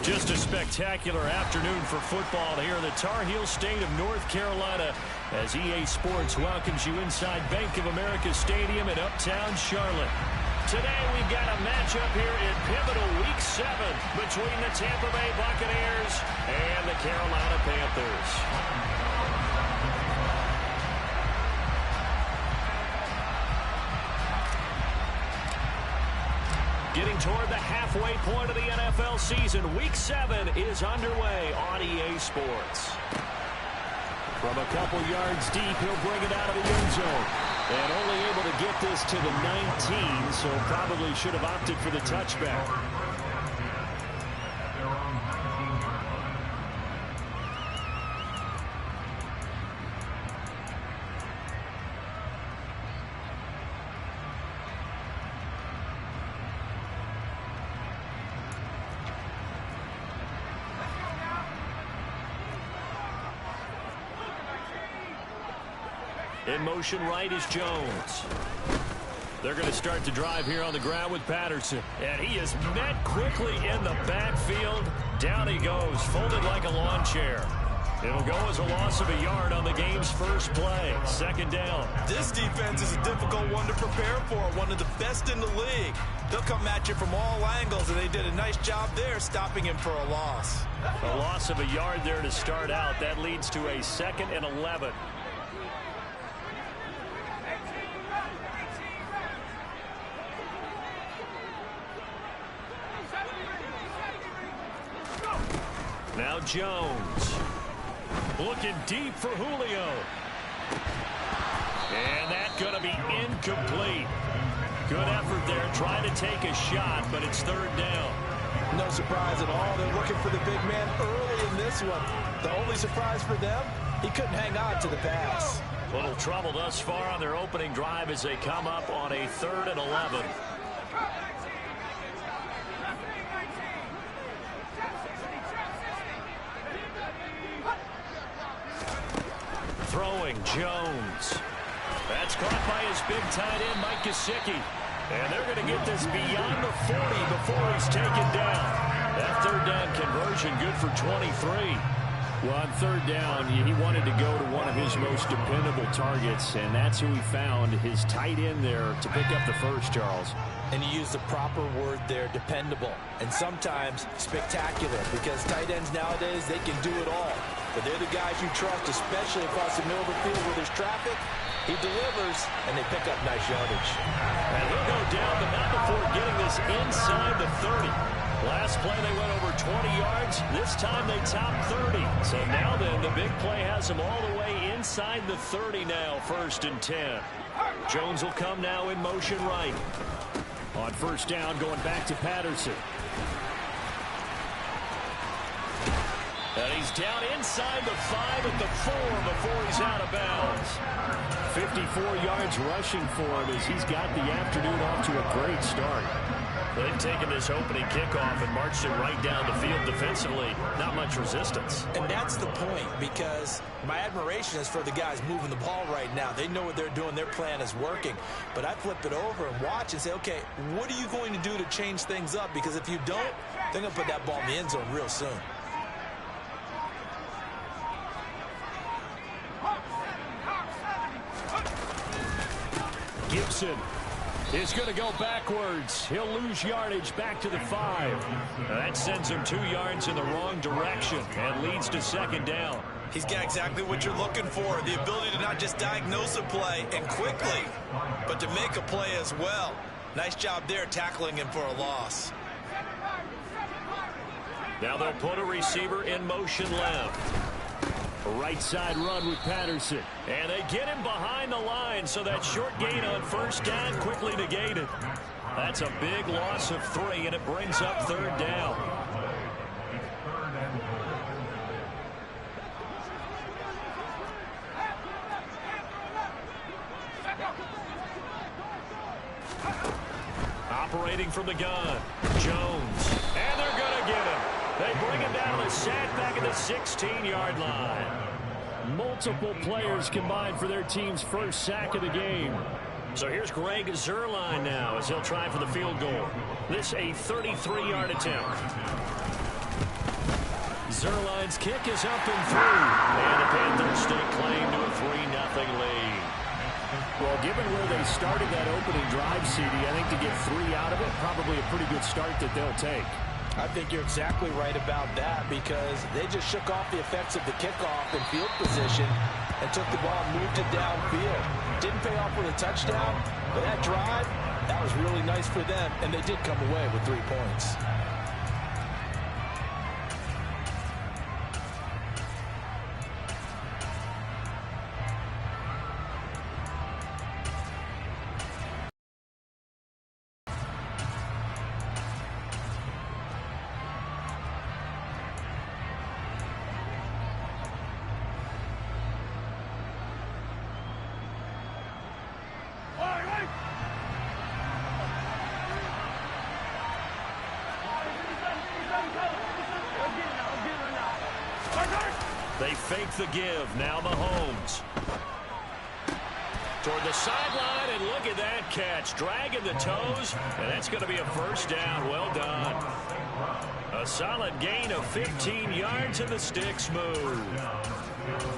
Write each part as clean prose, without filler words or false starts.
Just a spectacular afternoon for football here in the Tar Heel state of North Carolina as EA Sports welcomes you inside Bank of America Stadium in uptown Charlotte. Today we've got a matchup here in pivotal Week 7 between the Tampa Bay Buccaneers and the Carolina Panthers. Getting toward the halfway point of the NFL season, Week 7 is underway on EA Sports. From a couple yards deep, he'll bring it out of the end zone. And only able to get this to the 19, so probably should have opted for the touchback. In motion right is Jones. They're going to start the drive here on the ground with Patterson. And he is met quickly in the backfield. Down he goes, folded like a lawn chair. It'll go as a loss of a yard on the game's first play. Second down. This defense is a difficult one to prepare for. One of the best in the league. They'll come at you from all angles, and they did a nice job there stopping him for a loss. A loss of a yard there to start out. That leads to a 2nd and 11. Now Jones. Looking deep for Julio. And that's going to be incomplete. Good effort there, trying to take a shot, but it's third down. No surprise at all. They're looking for the big man early in this one. The only surprise for them, he couldn't hang on to the pass. Little trouble thus far on their opening drive as they come up on a 3rd and 11. Throwing Jones. That's caught by his big tight end, Mike Gesicki. And they're going to get this beyond the 40 before he's taken down. That third down conversion good for 23. Well, on third down, he wanted to go to one of his most dependable targets, and that's who he found, his tight end there to pick up the first, Charles. And he used the proper word there, dependable, and sometimes spectacular, because tight ends nowadays, they can do it all. But they're the guys you trust, especially across the middle of the field where there's traffic. He delivers, and they pick up nice yardage. And he'll go down, but not before getting this inside the 30. Last play, they went over 20 yards. This time, they topped 30. So now then, the big play has them all the way inside the 30 now, 1st and 10. Jones will come now in motion right. On first down, going back to Patterson. And he's down inside the 5 at the 4 before he's out of bounds. 54 yards rushing for him as he's got the afternoon off to a great start. They've taken this opening kickoff and marched it right down the field defensively. Not much resistance. And that's the point, because my admiration is for the guys moving the ball right now. They know what they're doing. Their plan is working. But I flip it over and watch and say, okay, what are you going to do to change things up? Because if you don't, they're going to put that ball in the end zone real soon. Gibson is going to go backwards. He'll lose yardage back to the 5. That sends him 2 yards in the wrong direction and leads to 2nd down. He's got exactly what you're looking for, the ability to not just diagnose a play and quickly, but to make a play as well. Nice job there tackling him for a loss. Now they'll put a receiver in motion left. A right side run with Patterson. And they get him behind the line, so that short gain on first down quickly negated. That's a big loss of 3, and it brings up 3rd down. Operating from the gun, Jones. And they're going to get him. They bring him down to the sack back at the 16-yard line. Multiple players combined for their team's first sack of the game. So here's Greg Zuerlein now as he'll try for the field goal. This a 33-yard attempt. Zerline's kick is up and through. And the Panthers stake claim to a 3-0 lead. Well, given where they started that opening drive, CD, I think to get 3 out of it, probably a pretty good start that they'll take. I think you're exactly right about that because they just shook off the effects of the kickoff and field position and took the ball and moved it downfield. Didn't pay off with a touchdown, but that drive, that was really nice for them, and they did come away with 3 points. They fake the give. Now Mahomes. Toward the sideline, and look at that catch. Dragging the toes, and that's going to be a first down. Well done. A solid gain of 15 yards, and the sticks move.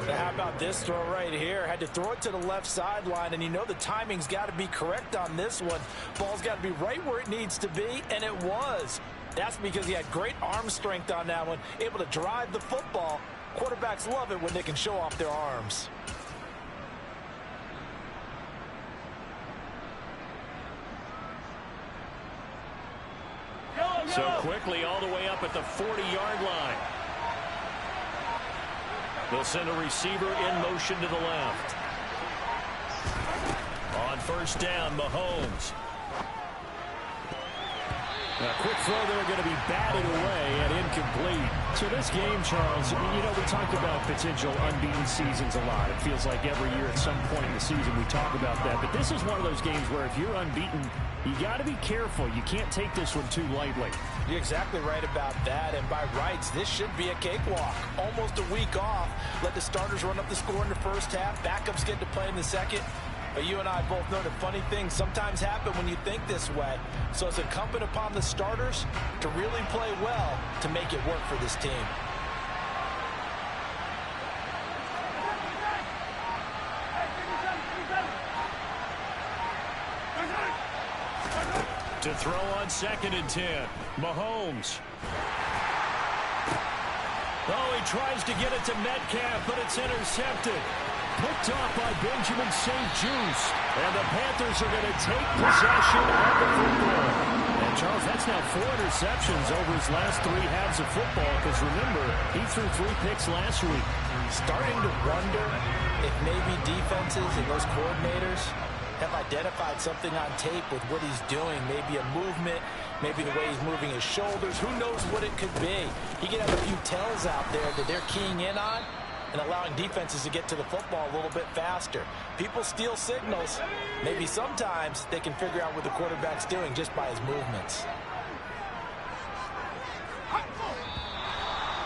Now how about this throw right here? Had to throw it to the left sideline, and you know the timing's got to be correct on this one. Ball's got to be right where it needs to be, and it was. That's because he had great arm strength on that one, able to drive the football. Quarterbacks love it when they can show off their arms. So quickly all the way up at the 40-yard line. They'll send a receiver in motion to the left. On first down, Mahomes. A quick throw there going to be batted away and incomplete. So this game, Charles, you know, we talk about potential unbeaten seasons a lot. It feels like every year at some point in the season we talk about that. But this is one of those games where if you're unbeaten, you got to be careful. You can't take this one too lightly. You're exactly right about that. And by rights, this should be a cakewalk. Almost a week off. Let the starters run up the score in the first half. Backups get to play in the second. But you and I both know that funny things sometimes happen when you think this way. So it's incumbent upon the starters to really play well to make it work for this team. To throw on 2nd and 10. Mahomes. Oh, he tries to get it to Metcalf, but it's intercepted. Picked off by Benjamin St. Juste. And the Panthers are going to take possession of the football. And, Charles, that's now 4 interceptions over his last 3 halves of football. Because, remember, he threw 3 picks last week. Starting to wonder if maybe defenses and those coordinators have identified something on tape with what he's doing. Maybe a movement, maybe the way he's moving his shoulders. Who knows what it could be? He could have a few tells out there that they're keying in on and allowing defenses to get to the football a little bit faster. People steal signals. Maybe sometimes they can figure out what the quarterback's doing just by his movements.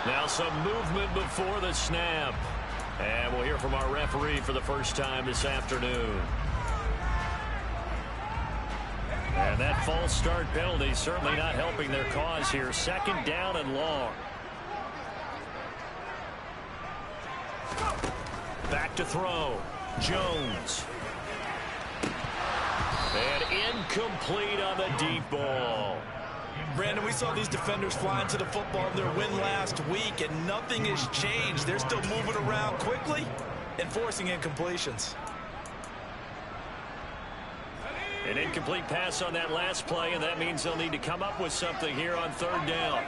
Now some movement before the snap. And we'll hear from our referee for the first time this afternoon. And that false start penalty certainly not helping their cause here. 2nd down and long. Back to throw. Jones. And incomplete on the deep ball. Brandon, we saw these defenders fly into the football in their win last week, and nothing has changed. They're still moving around quickly and forcing incompletions. An incomplete pass on that last play, and that means they'll need to come up with something here on 3rd down.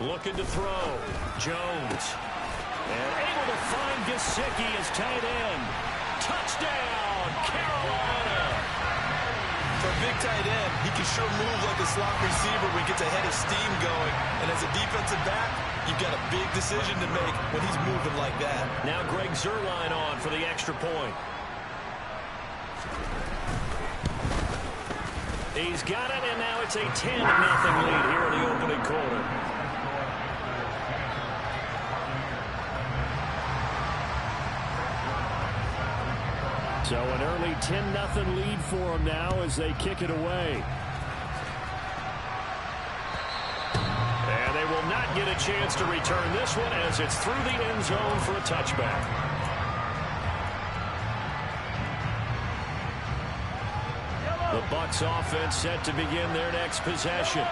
Looking to throw. Jones. And able to find Gesicki as tight end. Touchdown, Carolina. For a big tight end, he can sure move like a slot receiver when he gets a head of steam going. And as a defensive back, you've got a big decision to make when he's moving like that. Now Greg Zuerlein on for the extra point. He's got it, and now it's a 10-0 lead here in the opening quarter. So So an early 10-0 lead for them now as they kick it away. And they will not get a chance to return this one as it's through the end zone for a touchback. The Bucs offense set to begin their next possession.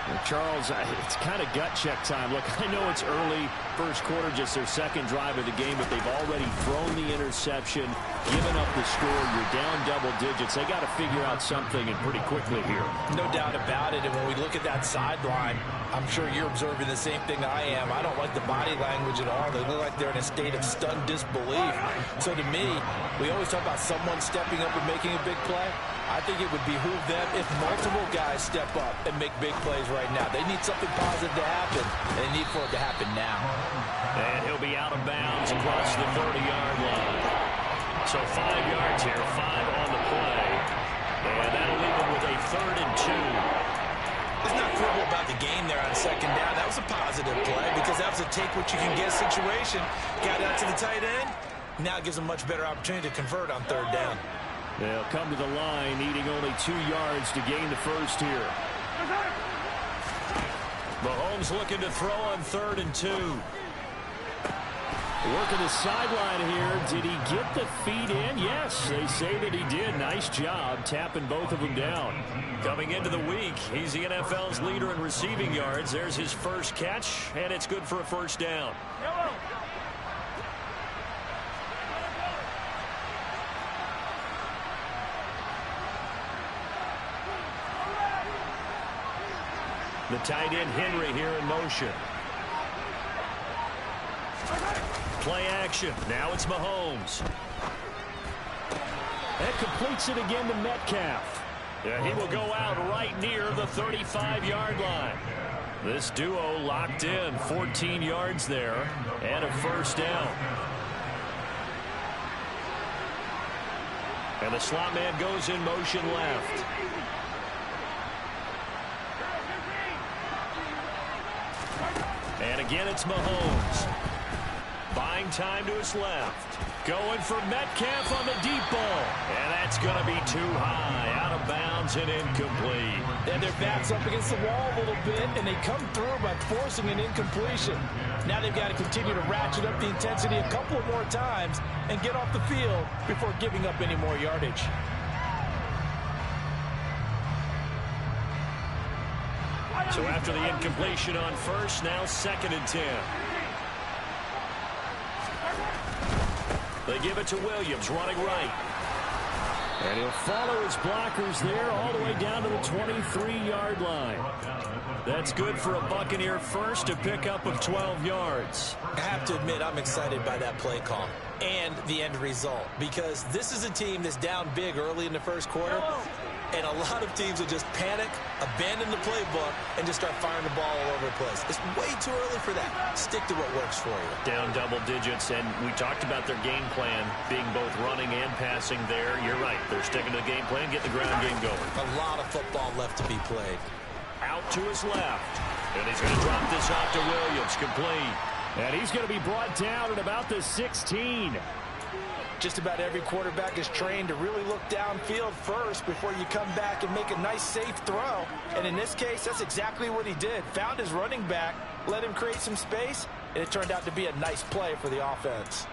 Well, Charles, it's kind of gut check time. Look, I know it's early, first quarter, just their second drive of the game, but they've already thrown the interception, given up the score. You're down double digits. They got to figure out something, and pretty quickly here. No doubt about it. And when we look at that sideline, I'm sure you're observing the same thing I am. I don't like the body language at all. They look like they're in a state of stunned disbelief. So to me, we always talk about someone stepping up and making a big play. I think it would behoove them if multiple guys step up and make big plays right now. They need something positive to happen, and they need for it to happen now. And he'll be out of bounds across the 30-yard line. So 5 yards here, 5 on the play. And that'll leave him with a 3rd and 2. There's not quibble about the game there on second down. That was a positive play because that was a take-what-you-can-get situation. Got out to the tight end. Now it gives them a much better opportunity to convert on 3rd down. They'll come to the line, needing only 2 yards to gain the first here. Mahomes looking to throw on 3rd and 2. Working the sideline here. Did he get the feet in? Yes, they say that he did. Nice job tapping both of them down. Coming into the week, he's the NFL's leader in receiving yards. There's his first catch, and it's good for a first down. The tight end Henry here in motion. Play action. Now it's Mahomes. That completes it again to Metcalf. Yeah, he will go out right near the 35-yard line. This duo locked in, 14 yards there, and a first down. And the slot man goes in motion left. And again, it's Mahomes. Buying time to his left. Going for Metcalf on the deep ball. And that's going to be too high. Out of bounds and incomplete. And their back's up against the wall a little bit, and they come through by forcing an incompletion. Now they've got to continue to ratchet up the intensity a couple of more times and get off the field before giving up any more yardage. So after the incompletion on first, now 2nd and 10. They give it to Williams, running right. And he'll follow his blockers there all the way down to the 23-yard line. That's good for a Buccaneer first, a pickup of 12 yards. I have to admit, I'm excited by that play call and the end result, because this is a team that's down big early in the first quarter. And a lot of teams will just panic, abandon the playbook, and just start firing the ball all over the place. It's way too early for that. Stick to what works for you. Down double digits, and we talked about their game plan being both running and passing there. You're right. They're sticking to the game plan, get the ground game going. A lot of football left to be played. Out to his left. And he's going to drop this off to Williams, complete. And he's going to be brought down at about the 16. Just about every quarterback is trained to really look downfield first before you come back and make a nice, safe throw. And in this case, that's exactly what he did. Found his running back, let him create some space, and it turned out to be a nice play for the offense.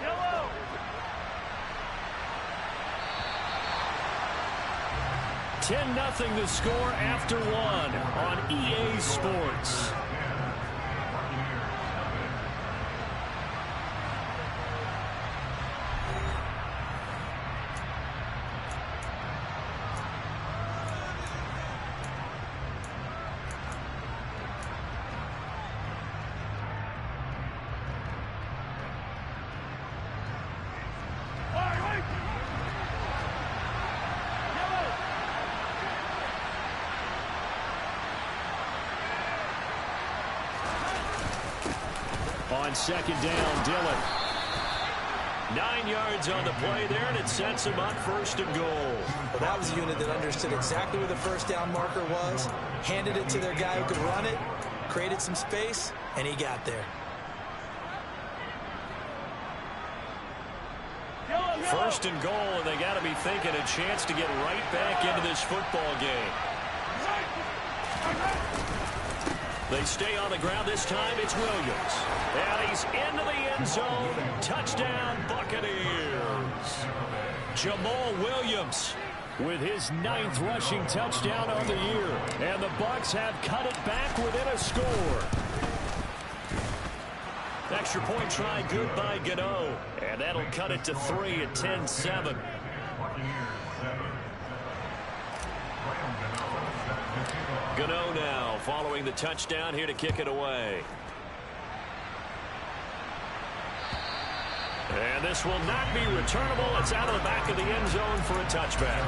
Yellow. 10-0 the score after 1 on EA Sports. On second down, Dillon. 9 yards on the play there, and it sets him up 1st and goal. Well, that was a unit that understood exactly where the first down marker was, handed it to their guy who could run it, created some space, and he got there. 1st and goal, and they got to be thinking a chance to get right back into this football game. They stay on the ground this time. It's Williams. And he's into the end zone. Touchdown, Buccaneers. Jamal Williams with his 9th rushing touchdown on the year. And the Bucs have cut it back within a score. Extra point try good by Gano. And that'll cut it to 3 at 10-7. Gano now following the touchdown here to kick it away. And this will not be returnable. It's out of the back of the end zone for a touchback.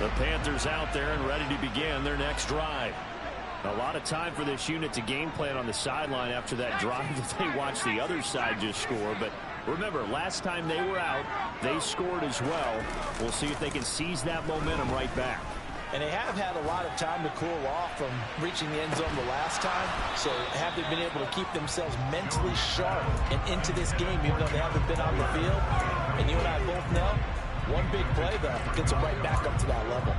The Panthers out there and ready to begin their next drive. A lot of time for this unit to game plan on the sideline after that drive that they watched the other side just score. But remember, last time they were out, they scored as well. We'll see if they can seize that momentum right back. And they have had a lot of time to cool off from reaching the end zone the last time. So have they been able to keep themselves mentally sharp and into this game, even though they haven't been on the field? And you and I both know, one big play, though, gets them right back up to that level.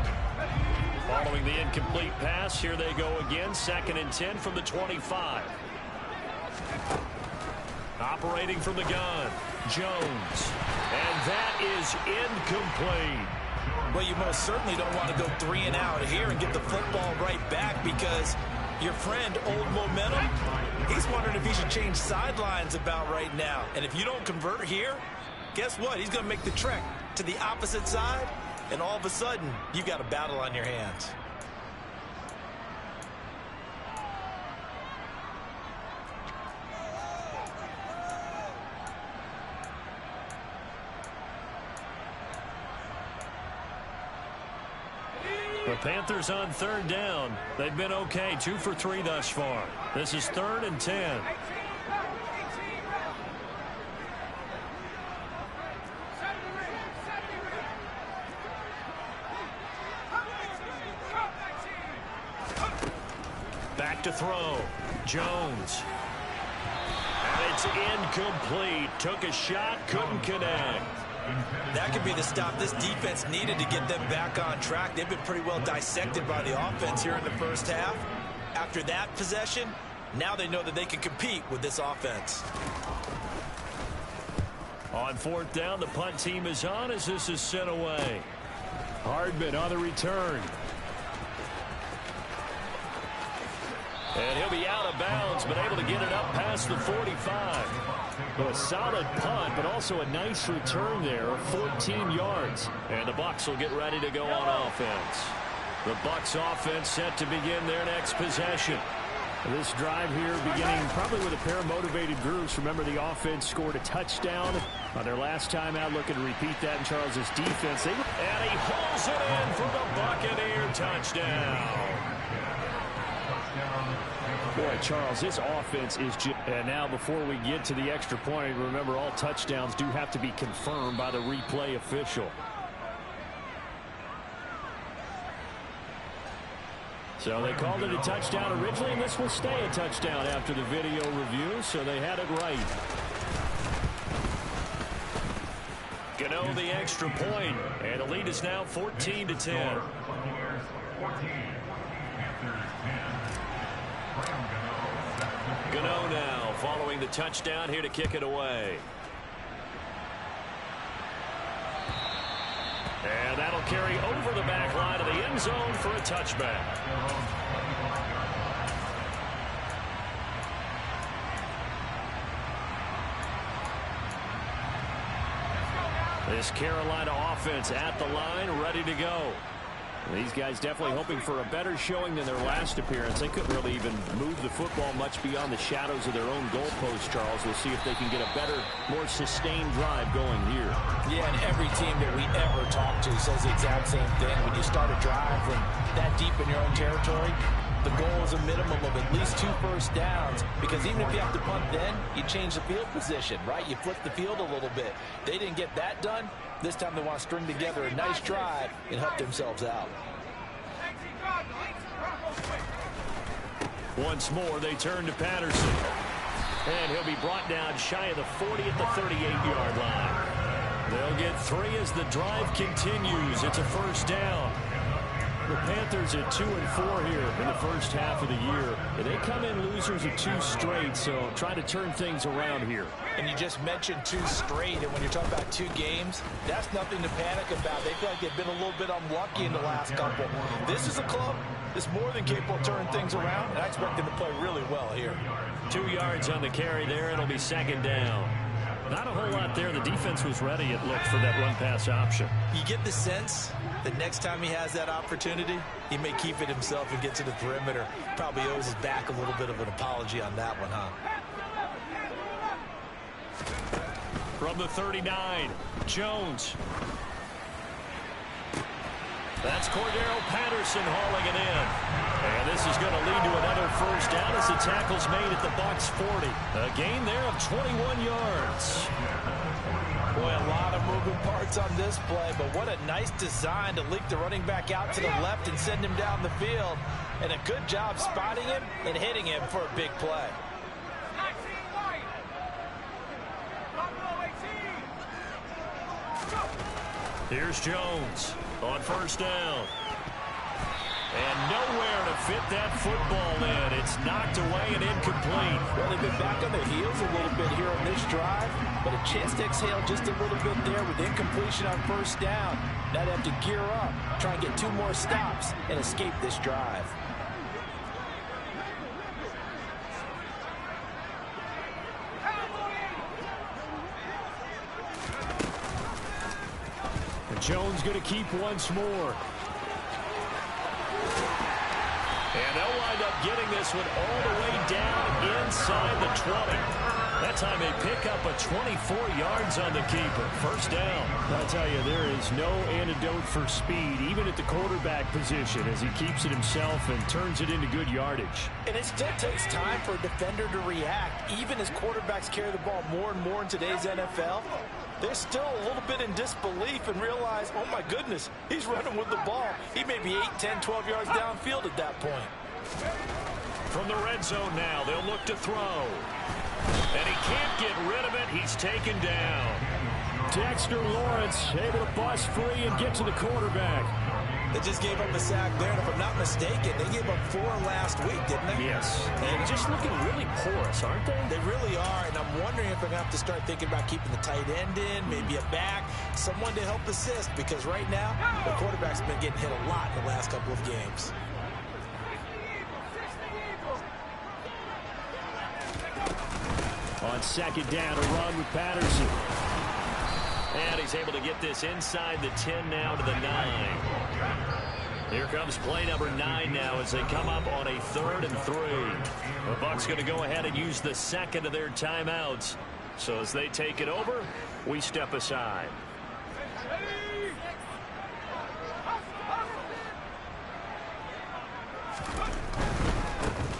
Following the incomplete pass, here they go again. 2nd and 10 from the 25. Operating from the gun, Jones. And that is incomplete. Well, you most certainly don't want to go 3 and out here and get the football right back, because your friend, Old Momentum, he's wondering if he should change sidelines about right now. And if you don't convert here, guess what? He's going to make the trek to the opposite side. And all of a sudden, you've got a battle on your hands. The Panthers on 3rd down. They've been okay, 2 for 3 thus far. This is 3rd and 10. Back to throw. Jones. And it's incomplete. Took a shot, couldn't connect. That could be the stop this defense needed to get them back on track. They've been pretty well dissected by the offense here in the first half. After that possession, now they know that they can compete with this offense. On 4th down, the punt team is on as this is sent away. Hardman on the return. And he'll be out of bounds, but able to get it up past the 45. So a solid punt, but also a nice return there of 14 yards. And the Bucs will get ready to go on offense. The Bucs offense set to begin their next possession. This drive here beginning probably with a pair of motivated groups. Remember, the offense scored a touchdown on their last time out. Looking to repeat that in Charles's defense. And he hauls it in for the Buccaneer touchdown. Boy, Charles, this offense is just... And now before we get to the extra point, remember all touchdowns do have to be confirmed by the replay official. So they called it a touchdown originally, and this will stay a touchdown after the video review, so they had it right. Gano the extra point, and the lead is now 14-10. Gano now following the touchdown here to kick it away. And that'll carry over the back line of the end zone for a touchback. This Carolina offense at the line, ready to go. These guys definitely hoping for a better showing than their last appearance. They couldn't really even move the football much beyond the shadows of their own goalpost, Charles. We'll see if they can get a better, more sustained drive going here. Yeah, and every team that we ever talk to says the exact same thing. When you start a drive from that deep in your own territory, the goal is a minimum of at least 2 first downs, because even if you have to punt then, you change the field position, right? You flip the field a little bit. They didn't get that done. This time they want to string together a nice drive and help themselves out. Once more, they turn to Patterson. And he'll be brought down shy of the 40 at the 38-yard line. They'll get 3 as the drive continues. It's a first down. The Panthers at 2-4 here in the first half of the year. They come in losers of 2 straight, so trying to turn things around here. And you just mentioned 2 straight, and when you're talking about 2 games, that's nothing to panic about. They feel like they've been a little bit unlucky in the last couple. This is a club that's more than capable of turning things around, and I expect them to play really well here. 2 yards on the carry there. It'll be second down. Not a whole lot there. The defense was ready, it looked, for that run-pass option. You get the sense that next time he has that opportunity, he may keep it himself and get to the perimeter. Probably owes his back a little bit of an apology on that one, huh? From the 39, Jones. That's Cordero Patterson hauling it in. And this is going to lead to another first down as the tackle's made at the Bucs 40. A gain there of 21 yards. Boy, a lot of moving parts on this play, but what a nice design to leak the running back out to the left and send him down the field. And a good job spotting him and hitting him for a big play. Here's Jones on first down. And nowhere to fit that football in. It's knocked away and incomplete. Well, they've been back on their heels a little bit here on this drive, but a chance to exhale just a little bit there with incompletion on first down. Now they have to gear up, try and get 2 more stops and escape this drive. And Jones going to keep once more. And they'll wind up getting this one all the way down inside the 20. That time they pick up a 24 yards on the keeper. First down. I'll tell you, there is no antidote for speed, even at the quarterback position, as he keeps it himself and turns it into good yardage. And it still takes time for a defender to react. Even as quarterbacks carry the ball more and more in today's NFL, they're still a little bit in disbelief and realize, oh my goodness, he's running with the ball. He may be 8, 10, 12 yards downfield at that point. From the red zone now, they'll look to throw. And he can't get rid of it. He's taken down. Dexter Lawrence able to bust free and get to the quarterback. They just gave up a sack there, and if I'm not mistaken, they gave up 4 last week, didn't they? Yes. And just looking really porous, aren't they? They really are, and I'm wondering if they're going to have to start thinking about keeping the tight end in, maybe a back, someone to help assist, because right now, the quarterback's been getting hit a lot in the last couple of games. On second down, a run with Patterson. And he's able to get this inside the 10 now to the 9. Here comes play number 9 now as they come up on a 3rd and 3. The Bucs going to go ahead and use the second of their timeouts. So as they take it over, we step aside.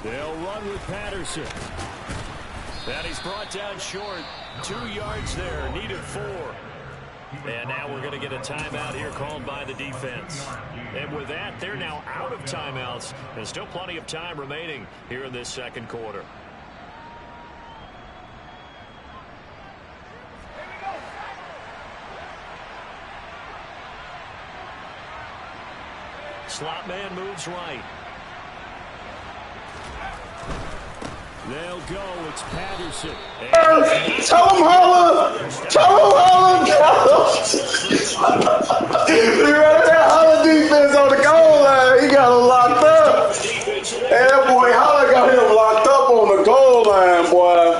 They'll run with Patterson. And he's brought down short. 2 yards there, needed 4. And now we're going to get a timeout here called by the defense. And with that, they're now out of timeouts. There's still plenty of time remaining here in this second quarter. Slot man moves right. They'll go. It's Patterson. Tell him holla! Tell him holla! He right there, holla defense on the goal line. He got him locked up. That boy Holla got him locked up on the goal line, boy.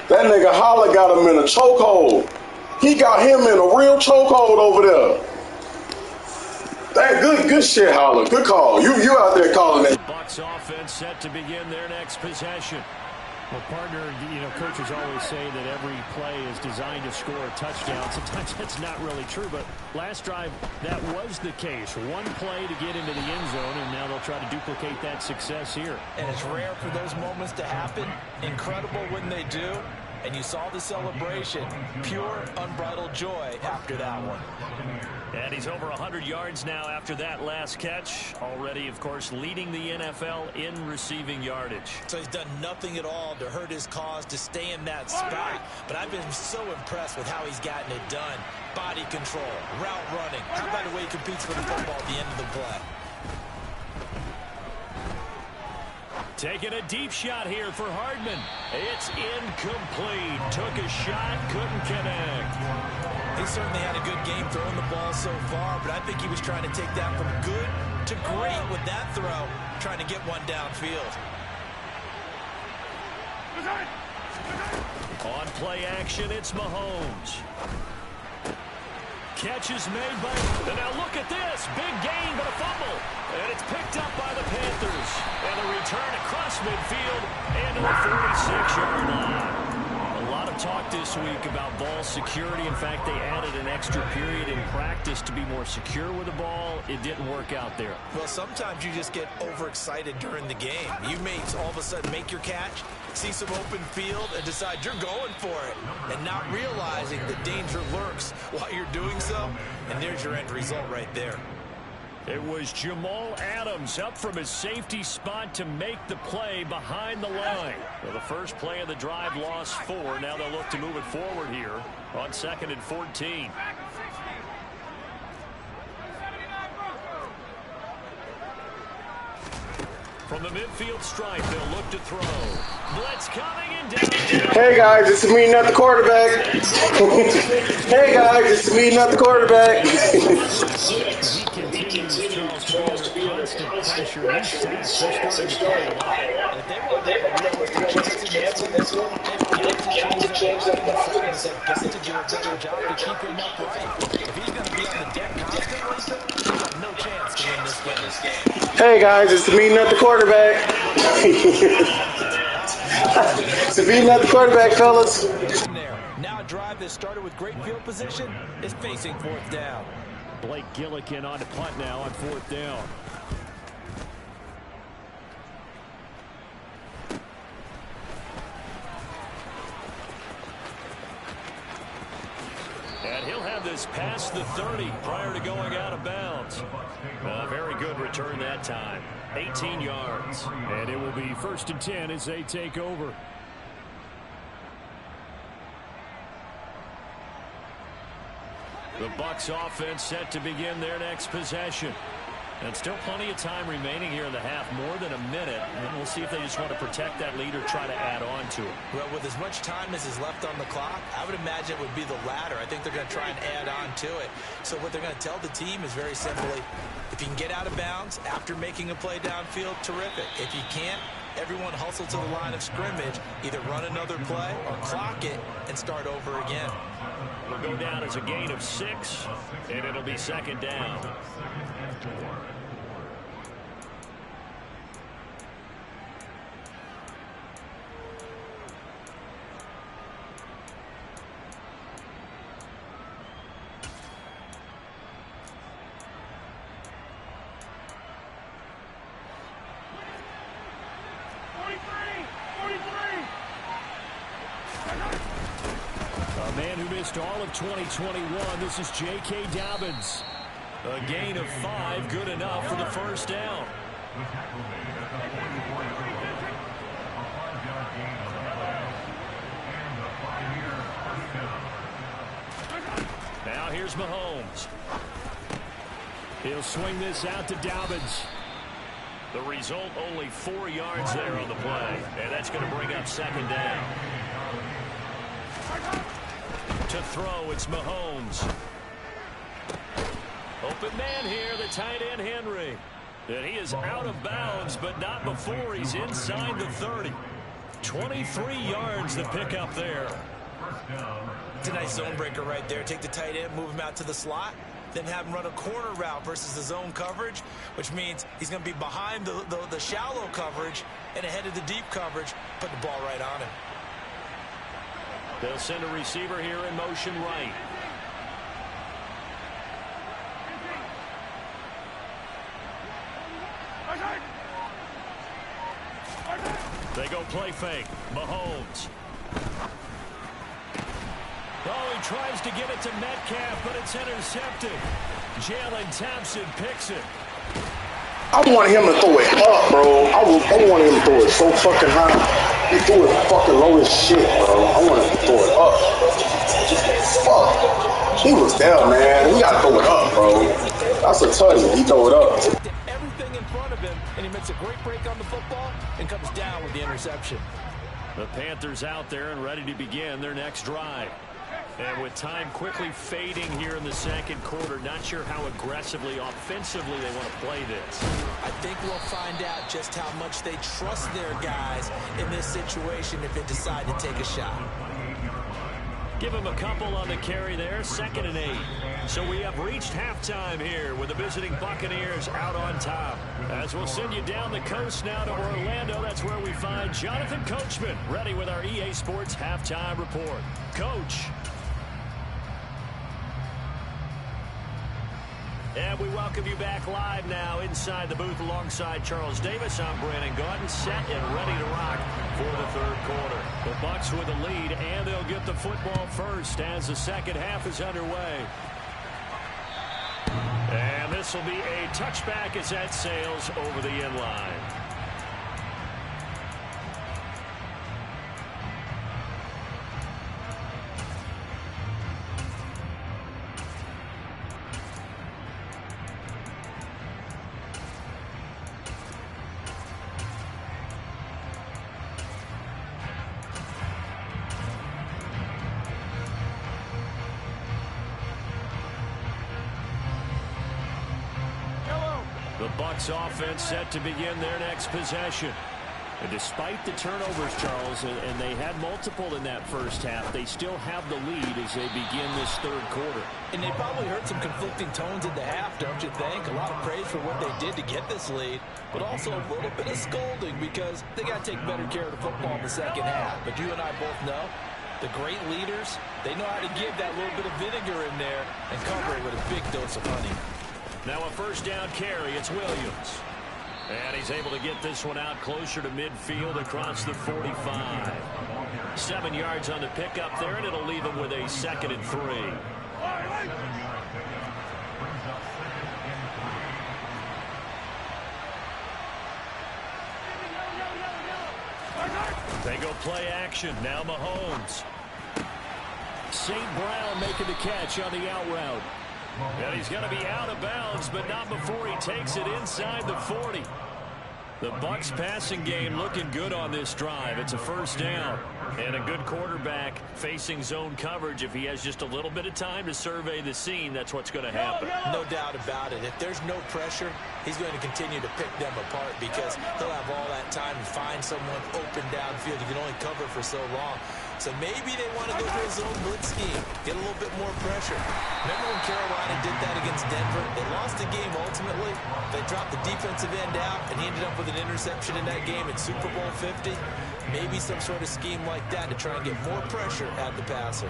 That nigga Holla got him in a chokehold. He got him in a real chokehold over there. Good shit, Holler. Good call. You out there calling that. The Bucs offense set to begin their next possession. Well, partner, coaches always say that every play is designed to score a touchdown. Sometimes that's not really true, but last drive, that was the case. One play to get into the end zone, and now they'll try to duplicate that success here. And it's rare for those moments to happen. Incredible when they do. And you saw the celebration. Pure, unbridled joy after that one. And he's over 100 yards now after that last catch. Already, of course, leading the NFL in receiving yardage. So he's done nothing at all to hurt his cause, to stay in that spot. But I've been so impressed with how he's gotten it done. Body control, route running. How about the way he competes for the football at the end of the play? Taking a deep shot here for Hardman. It's incomplete. Took a shot, couldn't connect. He certainly had a good game throwing the ball so far, but I think he was trying to take that from good to great with that throw, trying to get one downfield. On play action, it's Mahomes. Catch is made by... And now look at this. Big gain, but a fumble. And it's picked up by the Panthers. And a return across midfield into the 46-yard line. A lot of talk this week about ball security. In fact, they added an extra period in practice to be more secure with the ball. It didn't work out there. Well, sometimes you just get overexcited during the game. You may all of a sudden make your catch, see some open field, and decide you're going for it, and not realizing the danger lurks while you're doing so. And there's your end result right there. It was Jamal Adams up from his safety spot to make the play behind the line. Well, the first play of the drive lost 4. Now they'll look to move it forward here on 2nd and 14. From the midfield stripe, they'll look to throw. Blitz coming and down. Hey guys, it's me, not the quarterback. Hey guys, it's me, not the quarterback. He continues, Charles, to be under constant pressure. These sacks, they're starting to play a lot. If they want to have a realistic chance in this one, they've got to change that offense. They've got to do a better job to keep him upright. If he's going to be on the deck constantly, he's got no chance to win this game. Hey guys, it's me, not the quarterback. It's me, not the quarterback, fellas. Now a drive that started with great field position is facing 4th down. Blake Gillikin on to punt now on 4th down. And he'll have this past the 30 prior to going out of bounds. Very good return that time. 18 yards. And it will be 1st and 10 as they take over. The Bucs offense set to begin their next possession. And still plenty of time remaining here in the half, more than a minute. And we'll see if they just want to protect that lead or try to add on to it. Well, with as much time as is left on the clock, I would imagine it would be the latter. I think they're going to try and add on to it. So what they're going to tell the team is very simply, if you can get out of bounds after making a play downfield, terrific. If you can't, everyone hustle to the line of scrimmage, either run another play or clock it and start over again. It'll go down as a gain of 6, and it'll be 2nd down. A man who missed all of 2021. This is J.K. Dobbins. A gain of 5, good enough for the 1st down. Now here's Mahomes. He'll swing this out to Dobbins. The result, only 4 yards there on the play. And that's going to bring up 2nd down. To throw, it's Mahomes. Open man here, the tight end Henry. And he is out of bounds, but not before he's inside the 30. 23 yards to pick up there. It's a nice zone breaker right there. Take the tight end, move him out to the slot. then have him run a corner route versus the zone coverage, which means he's going to be behind the shallow coverage and ahead of the deep coverage, put the ball right on him. They'll send a receiver here in motion right. They go play fake. Mahomes. Oh, he tries to get it to Metcalf, but it's intercepted. Jalen Thompson picks it. I want him to throw it up, bro. I want him to throw it so fucking high. He threw it fucking low as shit, bro. I want him to throw it up. Fuck. He was there, man. We gotta throw it up, bro. That's a touchdown. He throw it up. Everything in front of him, and he makes a great break on the football and comes down with the interception. The Panthers out there and ready to begin their next drive. And with time quickly fading here in the second quarter, not sure how aggressively, offensively they want to play this. I think we'll find out just how much they trust their guys in this situation if they decide to take a shot. Give him a couple on the carry there, 2nd and 8. So we have reached halftime here with the visiting Buccaneers out on top. As we'll send you down the coast now to Orlando, that's where we find Jonathan Coachman, ready with our EA Sports Halftime Report. Coach. And we welcome you back live now inside the booth alongside Charles Davis. I'm Brandon Gaudin, set and ready to rock for the third quarter. The Bucs with the lead, and they'll get the football first as the second half is underway. And this will be a touchback as that sails over the end line. The Bucs offense set to begin their next possession. And despite the turnovers, Charles, and they had multiple in that first half, they still have the lead as they begin this third quarter. And they probably heard some conflicting tones at the half, don't you think? A lot of praise for what they did to get this lead, but also a little bit of scolding because they got to take better care of the football in the second half. But you and I both know the great leaders, they know how to give that little bit of vinegar in there and cover it with a big dose of honey. Now a first down carry. It's Williams. And he's able to get this one out closer to midfield across the 45. 7 yards on the pickup there, and it'll leave him with a 2nd and 3. They go play action. Now Mahomes. St. Brown making the catch on the out route. And he's going to be out of bounds, but not before he takes it inside the 40. The Bucs passing game looking good on this drive. It's a first down. And a good quarterback facing zone coverage. If he has just a little bit of time to survey the scene, that's what's going to happen. No doubt about it. If there's no pressure, he's going to continue to pick them apart because he'll have all that time to find someone open downfield. You can only cover for so long. So maybe they want to go to a zone blitz scheme, get a little bit more pressure. Remember when Carolina did that against Denver? They lost the game ultimately. They dropped the defensive end out, and he ended up with an interception in that game in Super Bowl 50. Maybe some sort of scheme like that to try and get more pressure at the passer.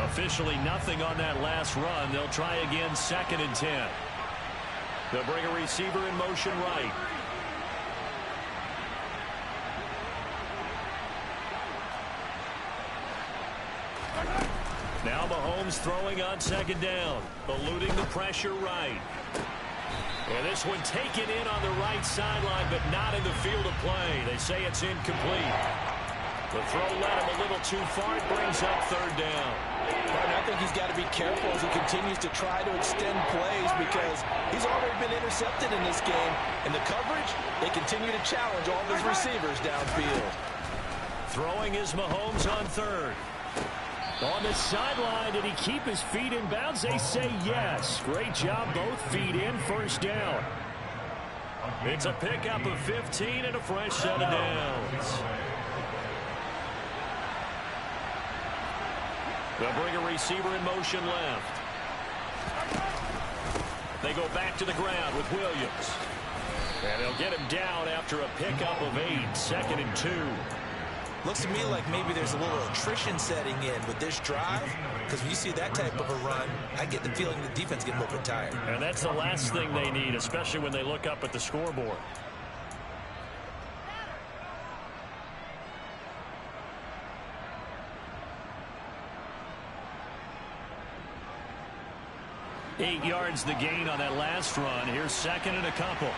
Officially nothing on that last run. They'll try again, 2nd and 10. They'll bring a receiver in motion right. Now Mahomes throwing on 2nd down, eluding the pressure right. And this one taken in on the right sideline, but not in the field of play. They say it's incomplete. The throw led him a little too far. It brings up 3rd down. I think he's got to be careful as he continues to try to extend plays because he's already been intercepted in this game. And the coverage, they continue to challenge all of his receivers downfield. Throwing is Mahomes on 3rd. On the sideline, did he keep his feet in bounds? They say yes. Great job, both feet in, first down. It's a pickup of 15 and a fresh set of downs. They'll bring a receiver in motion left. They go back to the ground with Williams. And they'll get him down after a pickup of 8, 2nd and 2. Looks to me like maybe there's a little attrition setting in with this drive, because when you see that type of a run, I get the feeling the defense getting a little bit tired. And that's the last thing they need, especially when they look up at the scoreboard. Eight yards the gain on that last run. Here's 2nd and a couple.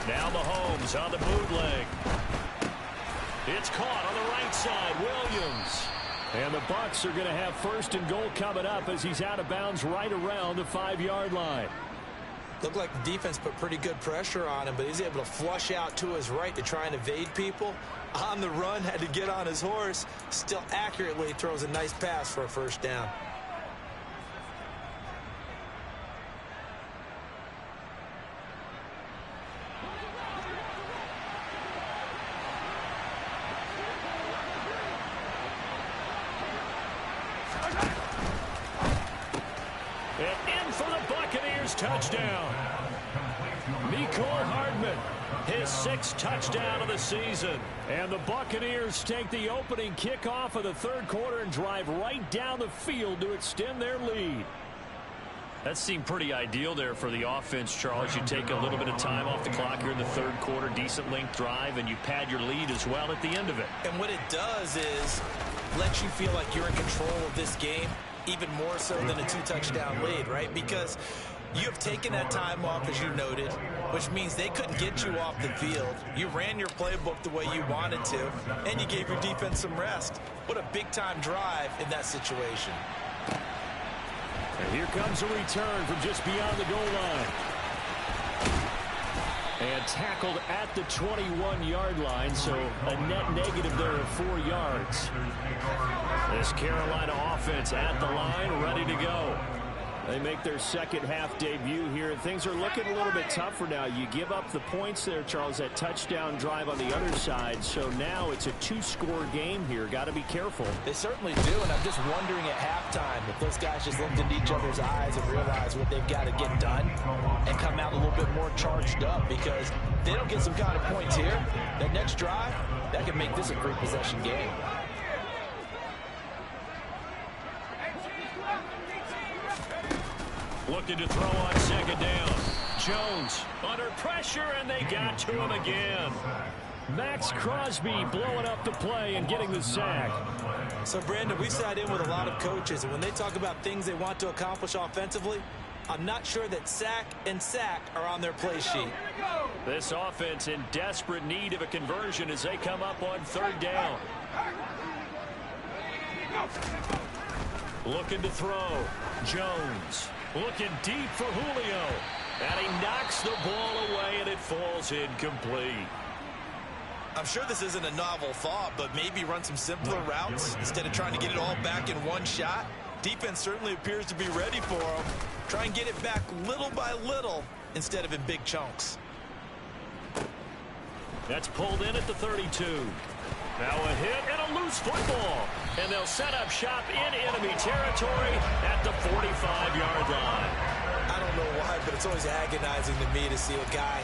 Now Mahomes on the bootleg. It's caught on the right side. Williams. And the Bucs are going to have 1st and goal coming up as he's out of bounds right around the 5-yard line. Looked like the defense put pretty good pressure on him, but he's able to flush out to his right to try and evade people. On the run, had to get on his horse. Still accurately throws a nice pass for a 1st down. And in for the Buccaneers touchdown. Mecole Hardman, his 6th touchdown of the season. And the Buccaneers take the opening kickoff of the 3rd quarter and drive right down the field to extend their lead. That seemed pretty ideal there for the offense, Charles. You take a little bit of time off the clock here in the 3rd quarter, decent length drive, and you pad your lead as well at the end of it. And what it does is let you feel like you're in control of this game, even more so than a 2-touchdown lead, right? Because you have taken that time off, as you noted, which means they couldn't get you off the field. You ran your playbook the way you wanted to, and you gave your defense some rest. What a big-time drive in that situation. And here comes a return from just beyond the goal line. And tackled at the 21-yard line, so a net negative there of 4 yards. This Carolina offense at the line, ready to go. They make their 2nd half debut here. Things are looking a little bit tougher now. You give up the points there, Charles, that touchdown drive on the other side. So now it's a 2-score game here. Got to be careful. They certainly do, and I'm just wondering at halftime if those guys just looked into each other's eyes and realized what they've got to get done and come out a little bit more charged up, because if they don't get some kind of points here, that next drive, that can make this a 3-possession game. Looking to throw on 2nd down. Jones under pressure, and they got to him again. Max Crosby blowing up the play and getting the sack. So, Brandon, we sat in with a lot of coaches, and when they talk about things they want to accomplish offensively, I'm not sure that sack and sack are on their play sheet. This offense in desperate need of a conversion as they come up on 3rd down. Looking to throw. Jones looking deep for Julio. And he knocks the ball away, and it falls incomplete. I'm sure this isn't a novel thought, but maybe run some simpler routes instead of trying to get it all back in one shot. Defense certainly appears to be ready for him. Try and get it back little by little instead of in big chunks. That's pulled in at the 32. Now a hit and a loose football. And they'll set up shop in enemy territory at the 45-yard line. I don't know why, but it's always agonizing to me to see a guy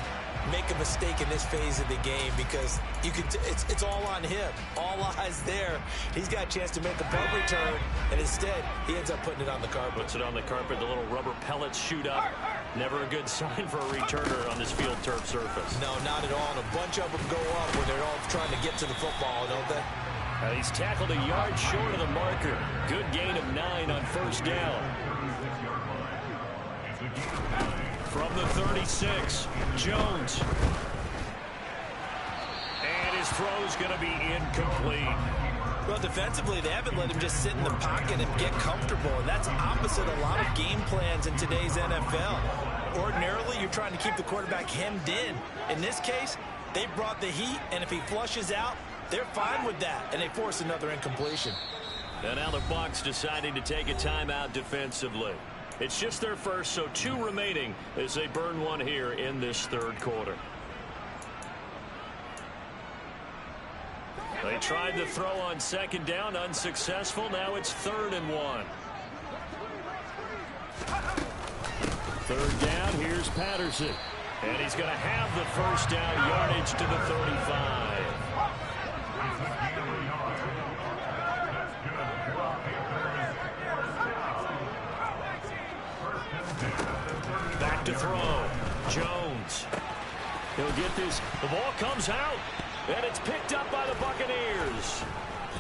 make a mistake in this phase of the game, because you can it's all on him. All eyes there. He's got a chance to make a punt return, and instead he ends up putting it on the carpet. Puts it on the carpet. The little rubber pellets shoot up. Never a good sign for a returner on this field turf surface. No, not at all. And a bunch of them go up when they're all trying to get to the football, don't they? He's tackled a yard short of the marker. Good gain of 9 on 1st down. From the 36, Jones. And his throw's going to be incomplete. Well, defensively, they haven't let him just sit in the pocket and get comfortable, and that's opposite a lot of game plans in today's NFL. Ordinarily, you're trying to keep the quarterback hemmed in. In this case, they brought the heat, and if he flushes out, they're fine with that, and they force another incompletion. And now the Bucs deciding to take a timeout defensively. It's just their first, so 2 remaining as they burn one here in this third quarter. They tried to throw on second down, unsuccessful. Now it's 3rd and 1. Third down, here's Patterson. And he's going to have the first down, yardage to the 35. Back to throw. Jones. He'll get this. The ball comes out. And it's picked up by the Buccaneers.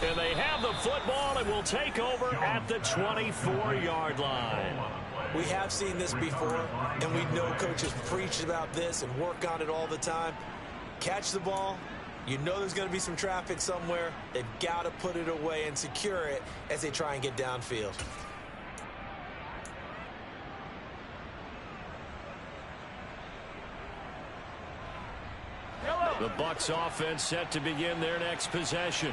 And they have the football and will take over at the 24-yard line. We have seen this before, and we know coaches preach about this and work on it all the time. Catch the ball. You know there's going to be some traffic somewhere. They've got to put it away and secure it as they try and get downfield. The Bucs offense set to begin their next possession.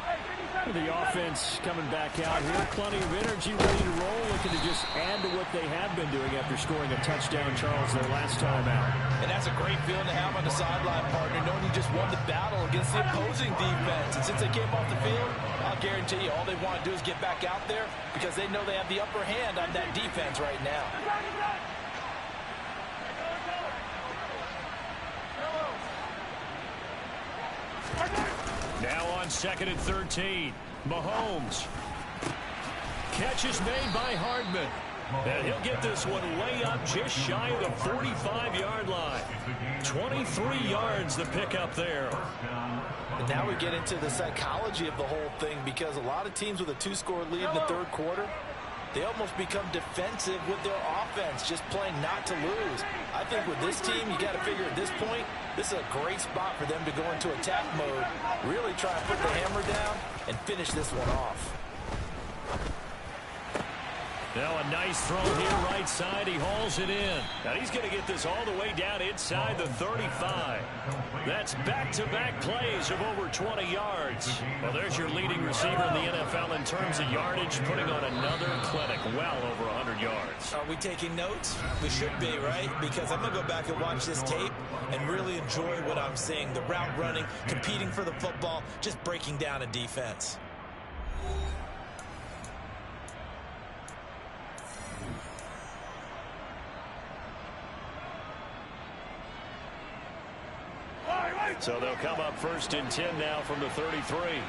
The offense coming back out here. Plenty of energy, ready to roll, looking to just add to what they have been doing after scoring a touchdown, Charles, their last time out. And that's a great feeling to have on the sideline, partner, knowing you just won the battle against the opposing defense. And since they came off the field, I'll guarantee you all they want to do is get back out there because they know they have the upper hand on that defense right now. Now on 2nd and 13. Mahomes. Catch is made by Hardman. And he'll get this one way up just shy of the 45-yard line. 23 yards the pickup there. And now we get into the psychology of the whole thing because a lot of teams with a 2-score lead in the third quarter, they almost become defensive with their offense, just playing not to lose. I think with this team, you got to figure at this point, this is a great spot for them to go into attack mode, really try and put the hammer down and finish this one off. Now a nice throw here right side. He hauls it in. Now he's going to get this all the way down inside the 35. That's back-to-back plays of over 20 yards. Well, there's your leading receiver in the NFL in terms of yardage, putting on another clinic, well over 100 yards. Are we taking notes? We should be, right? Because I'm going to go back and watch this tape and really enjoy what I'm seeing. The route running, competing for the football, just breaking down a defense. So they'll come up 1st and 10 now from the 33.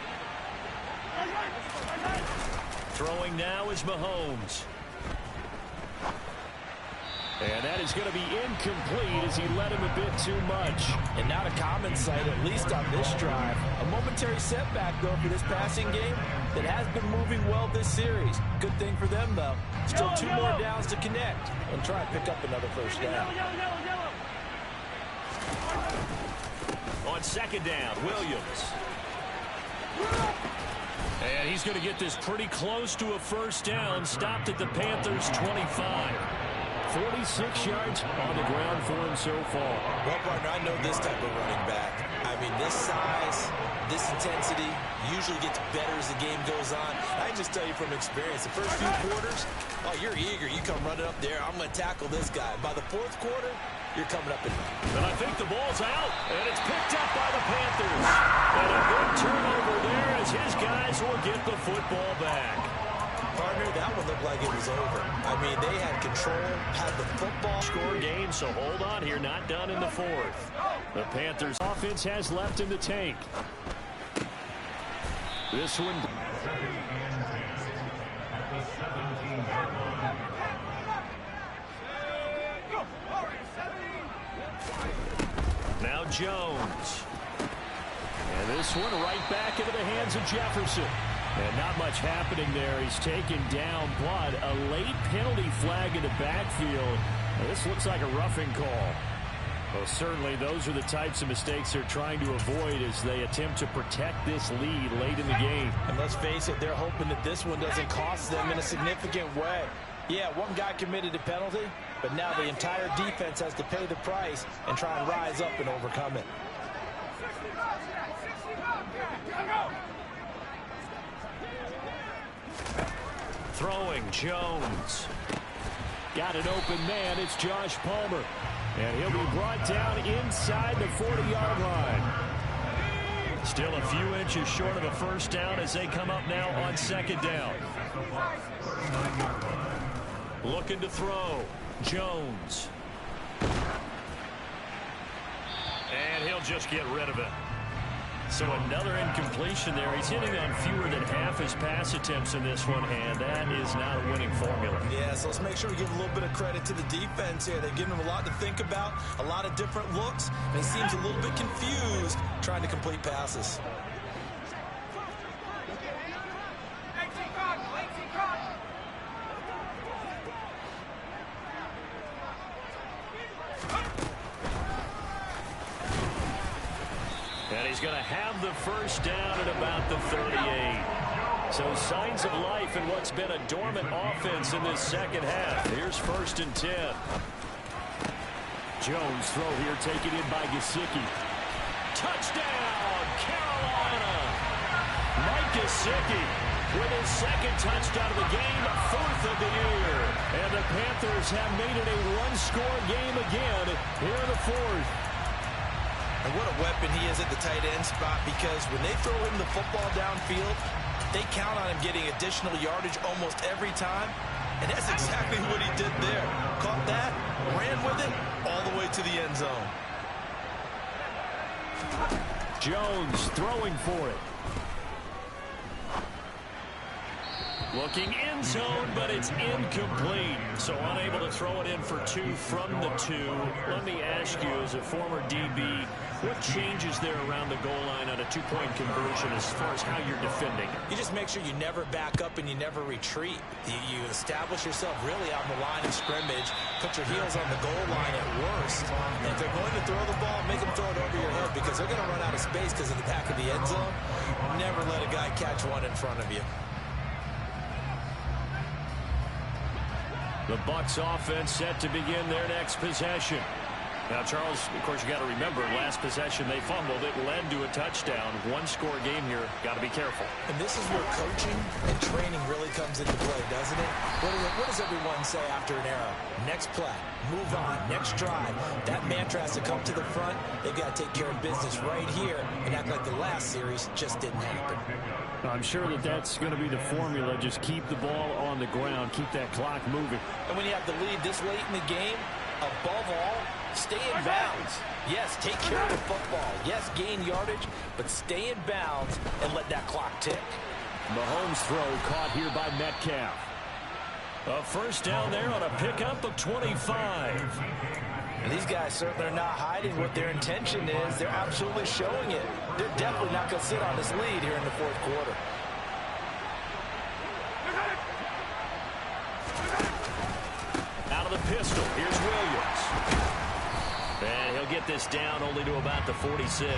Throwing now is Mahomes. And that is going to be incomplete as he led him a bit too much. And not a common sight, at least on this drive. A momentary setback, though, for this passing game that has been moving well this series. Good thing for them, though. Still 2 more downs to connect and try and pick up another first down. On 2nd down, Williams. And he's going to get this pretty close to a first down. Stopped at the Panthers' 25. 46 yards on the ground for him so far. Well, partner, I know this type of running back. I mean, this size, this intensity usually gets better as the game goes on. I can just tell you from experience, the first few quarters, oh, you're eager. You come running up there. I'm going to tackle this guy. By the 4th quarter, you're coming up in. And I think the ball's out, and it's picked up by the Panthers. And a big turnover there as his guys will get the football back. Partner, that one looked like it was over. I mean, they had control, had the football. Score game, so hold on here. Not done in the 4th. The Panthers offense has left in the tank. This one. Now Jones. And this one right back into the hands of Jefferson. And not much happening there. He's taken down, but a late penalty flag in the backfield. Now, this looks like a roughing call. Well, certainly those are the types of mistakes they're trying to avoid as they attempt to protect this lead late in the game. And let's face it, they're hoping that this one doesn't cost them in a significant way. Yeah, one guy committed a penalty, but now the entire defense has to pay the price and try and rise up and overcome it. Throwing Jones. Got an open man. It's Josh Palmer. And he'll be brought down inside the 40-yard line. Still a few inches short of a first down as they come up now on second down. Looking to throw. Jones. And he'll just get rid of it. So another incompletion there. He's hitting on fewer than half his pass attempts in this one, and that is not a winning formula. Yeah, so let's make sure we give a little bit of credit to the defense here. They've given him a lot to think about, a lot of different looks, and he seems a little bit confused trying to complete passes. And he's going to have the first down at about the 38. So signs of life in what's been a dormant offense in this second half. Here's 1st and 10. Jones throw here taken in by Gesicki. Touchdown, Carolina! Mike Gesicki with his second touchdown of the game, 4th of the year. And the Panthers have made it a one-score game again here in the 4th. And what a weapon he is at the tight end spot, because when they throw him the football downfield, they count on him getting additional yardage almost every time. And that's exactly what he did there. Caught that, ran with it, all the way to the end zone. Jones throwing for it. Looking end zone, but it's incomplete. So unable to throw it in for 2 from the 2. Let me ask you, as a former DB, what changes there around the goal line on a 2-point conversion as far as how you're defending? You just make sure you never back up and you never retreat. You establish yourself really on the line of scrimmage, put your heels on the goal line at worst. And if they're going to throw the ball, make them throw it over your head, because they're going to run out of space because of the back of the end zone. Never let a guy catch one in front of you. The Bucs offense set to begin their next possession. Now, Charles, of course, you got to remember, last possession they fumbled. It led to a touchdown. One-score game here. Got to be careful. And this is where coaching and training really comes into play, doesn't it? What does everyone say after an error? Next play, move on, next drive. That mantra has to come to the front. They've got to take care of business right here and act like the last series just didn't happen. I'm sure that that's going to be the formula. Just keep the ball on the ground. Keep that clock moving. And when you have the lead this late in the game, above all, stay in bounds. Yes, take care of the football. Yes, gain yardage, but stay in bounds and let that clock tick. Mahomes throw caught here by Metcalf. A first down there on a pickup of 25. And these guys certainly are not hiding what their intention is. They're absolutely showing it. They're definitely not going to sit on this lead here in the 4th quarter. Out of the pistol, here's Williams. And he'll get this down only to about the 46.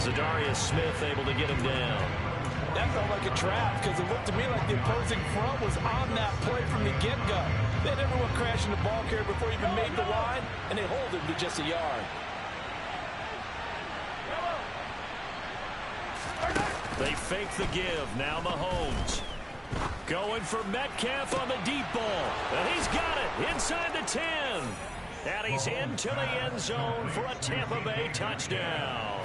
Zadarius Smith able to get him down. That felt like a trap, because it looked to me like the opposing front was on that play from the get-go. They had everyone crashing the ball carrier before he even made the line, and they hold him to just a yard. They fake the give. Now Mahomes. Going for Metcalf on the deep ball. And he's got it inside the 10. And he's into the end zone for a Tampa Bay touchdown.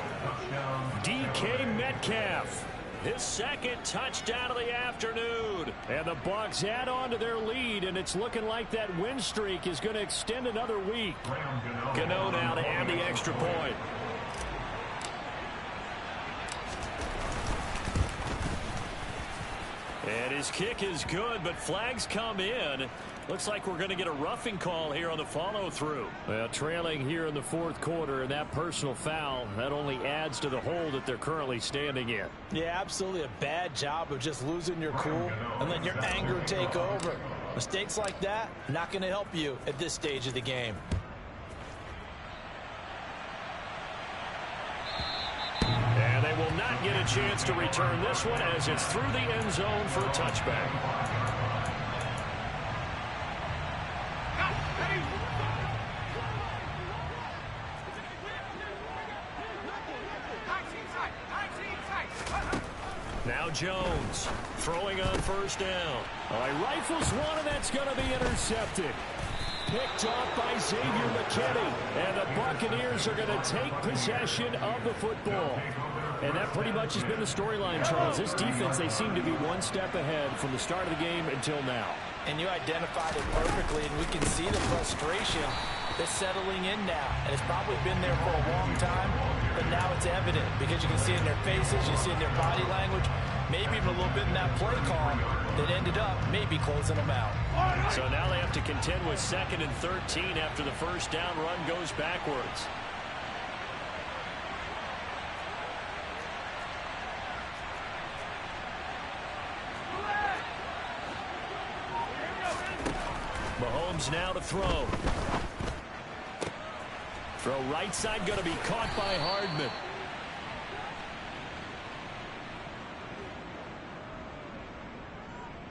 DK Metcalf. His second touchdown of the afternoon. And the Bucs add on to their lead, and it's looking like that win streak is going to extend another week. Gano now to add the extra point. And his kick is good, but flags come in. Looks like we're going to get a roughing call here on the follow-through. Well, trailing here in the 4th quarter, and that personal foul, that only adds to the hole that they're currently standing in. Yeah, absolutely a bad job of just losing your cool and letting your anger take over. Mistakes like that, not going to help you at this stage of the game. And they will not get a chance to return this one as it's through the end zone for a touchback. Now Jones throwing on first down. All right, rifles one, and that's going to be intercepted. Picked off by Xavier McKinney, and the Buccaneers are going to take possession of the football. And that pretty much has been the storyline, Charles. This defense, they seem to be one step ahead from the start of the game until now. And you identified it perfectly, and we can see the frustration that's settling in now. And it's probably been there for a long time, but now it's evident because you can see it in their faces, you see it in their body language, maybe even a little bit in that play call that ended up maybe closing them out. So now they have to contend with 2nd and 13 after the first down run goes backwards. Mahomes now to throw. Throw right side, going to be caught by Hardman.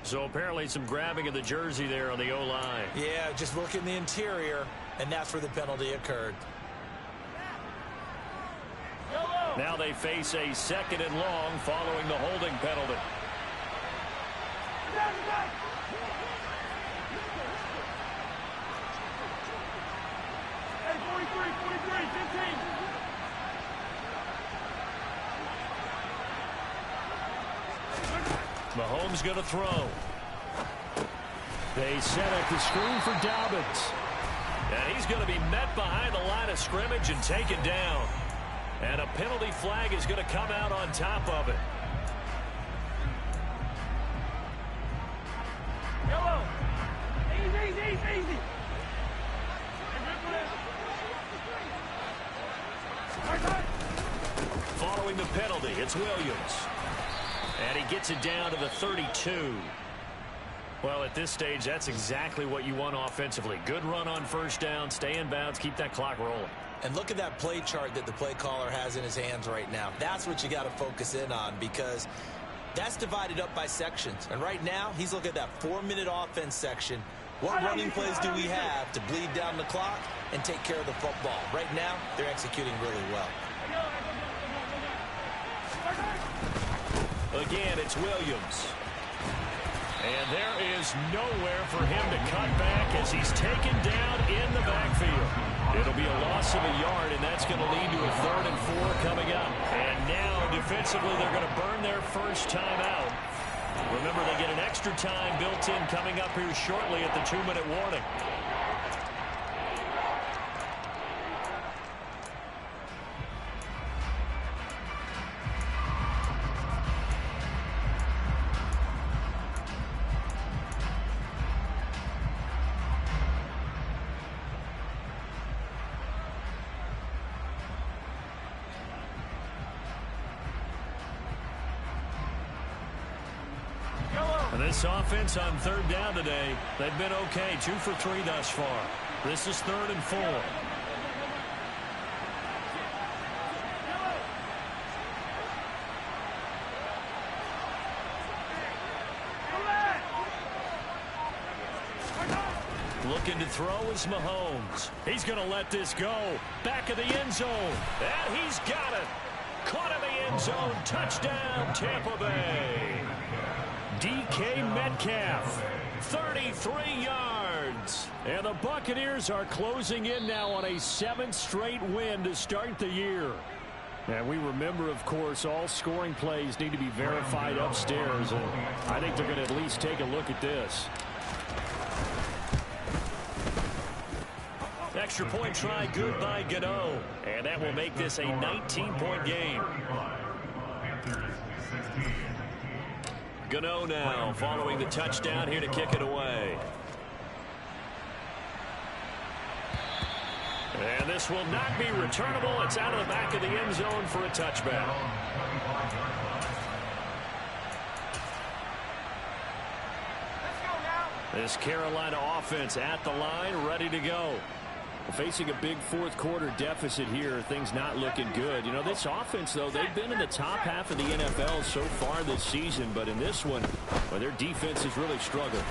So apparently some grabbing of the jersey there on the O-line. Yeah, just look in the interior, and that's where the penalty occurred. Now they face a 2nd and long following the holding penalty. Mahomes going to throw. They set up the screen for Dobbins. And he's going to be met behind the line of scrimmage and taken down. And a penalty flag is going to come out on top of it. Yellow. Easy. Following the penalty, it's Williams. And he gets it down to the 32. Well, at this stage, that's exactly what you want offensively. Good run on first down, stay in bounds, keep that clock rolling. And look at that play chart that the play caller has in his hands right now. That's what you got to focus in on because that's divided up by sections. And right now, he's looking at that 4-minute offense section. What running plays do we have to bleed down the clock and take care of the football? Right now, they're executing really well. Again, it's Williams. And there is nowhere for him to cut back as he's taken down in the backfield. It'll be a loss of a yard, and that's going to lead to a 3rd and 4 coming up. And now, defensively, they're going to burn their first time out. Remember, they get an extra time built in coming up here shortly at the 2-minute warning. This offense on 3rd down today, they've been okay. 2 for 3 thus far. This is 3rd and 4. Looking to throw is Mahomes. He's going to let this go. Back of the end zone. And he's got it. Caught in the end zone. Touchdown, Tampa Bay. DK Metcalf, 33 yards. And the Buccaneers are closing in now on a 7th straight win to start the year. And we remember, of course, all scoring plays need to be verified upstairs. And I think they're going to at least take a look at this. Extra point try good by Gano. And that will make this a 19-point game. Gano now following the touchdown here to kick it away. And this will not be returnable. It's out of the back of the end zone for a touchback. This Carolina offense at the line, ready to go. Facing a big 4th quarter deficit here, things not looking good. You know, this offense, though, they've been in the top half of the NFL so far this season, but in this one, well, their defense has really struggled.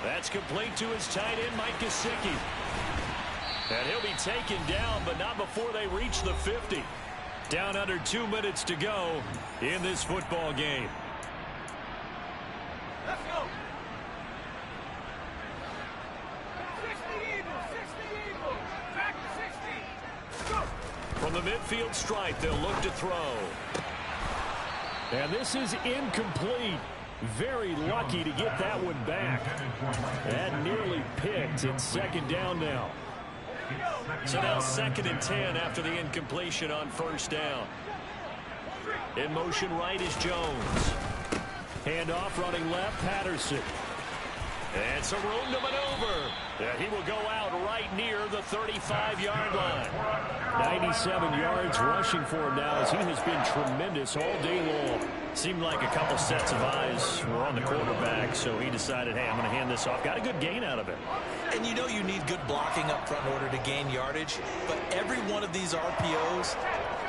That's complete to his tight end, Mike Gesicki. And he'll be taken down, but not before they reach the 50. Down under 2 minutes to go in this football game. From the midfield stripe, they'll look to throw. And this is incomplete. Very lucky to get that one back. That nearly picked. It's second down now. So now 2nd and 10 after the incompletion on first down. In motion right is Jones. Handoff running left, Patterson. And some room to maneuver. He will go out right near the 35-yard line. 97 yards rushing for him now as he has been tremendous all day long. Seemed like a couple sets of eyes were on the quarterback, so he decided, hey, I'm going to hand this off. Got a good gain out of it. And you know you need good blocking up front in order to gain yardage, but every one of these RPOs,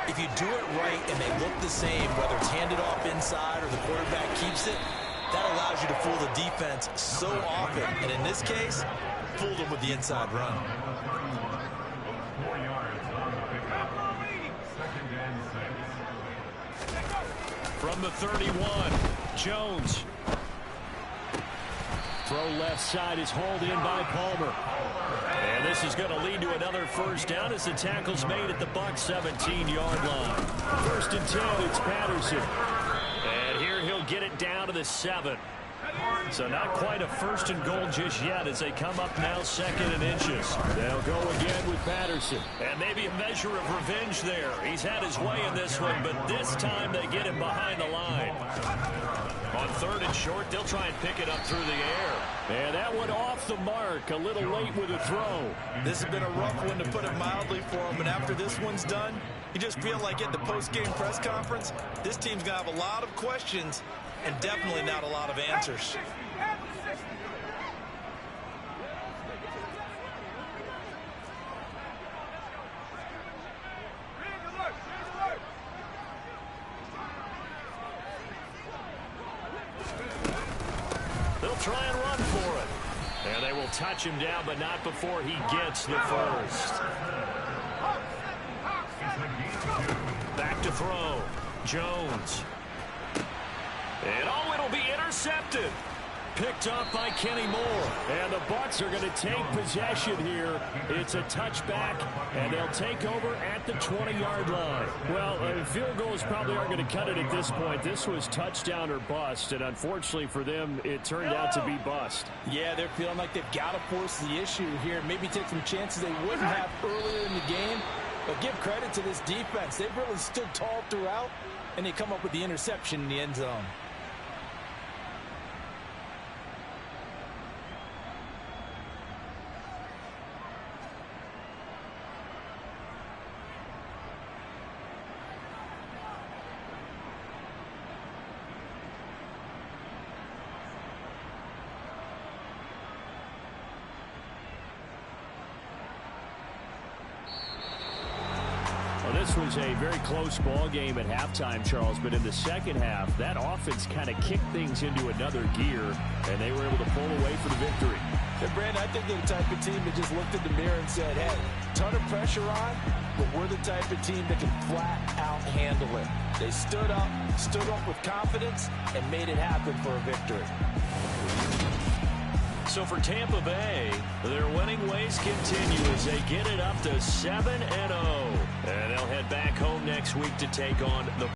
if you do it right and they look the same, whether it's handed off inside or the quarterback keeps it, that allows you to fool the defense so often. And in this case, fooled them with the inside run. From the 31, Jones. Throw left side is hauled in by Palmer. And this is going to lead to another first down as the tackle's made at the Bucs 17-yard line. 1st and 10, it's Patterson. And here he'll get it down to the 7. So not quite a 1st and goal just yet as they come up now 2nd and inches. They'll go again with Patterson. And maybe a measure of revenge there. He's had his way in this one, but this time they get him behind the line. On 3rd and short, they'll try and pick it up through the air. And that one off the mark, a little late with a throw. This has been a rough one, to put it mildly, for him, and after this one's done, you just feel like at the post-game press conference, this team's going to have a lot of questions and definitely not a lot of answers. They'll try and run for it. And they will touch him down, but not before he gets the first. Back to throw. Jones. And it'll be intercepted. Picked up by Kenny Moore. And the Bucs are going to take possession here. It's a touchback, and they'll take over at the 20-yard line. Well, field goals probably aren't going to cut it at this point. This was touchdown or bust, and unfortunately for them, it turned out to be bust. Yeah, they're feeling like they've got to force the issue here. Maybe take some chances they wouldn't have earlier in the game. But give credit to this defense. They've really stood tall throughout, and they come up with the interception in the end zone. This was a very close ball game at halftime, Charles, but in the second half, that offense kind of kicked things into another gear, and they were able to pull away for the victory. And Brandon, I think they're the type of team that just looked in the mirror and said, hey, ton of pressure on, but we're the type of team that can flat out handle it. They stood up with confidence, and made it happen for a victory. So for Tampa Bay, their winning ways continue as they get it up to 7-0. And they'll head back home next week to take on the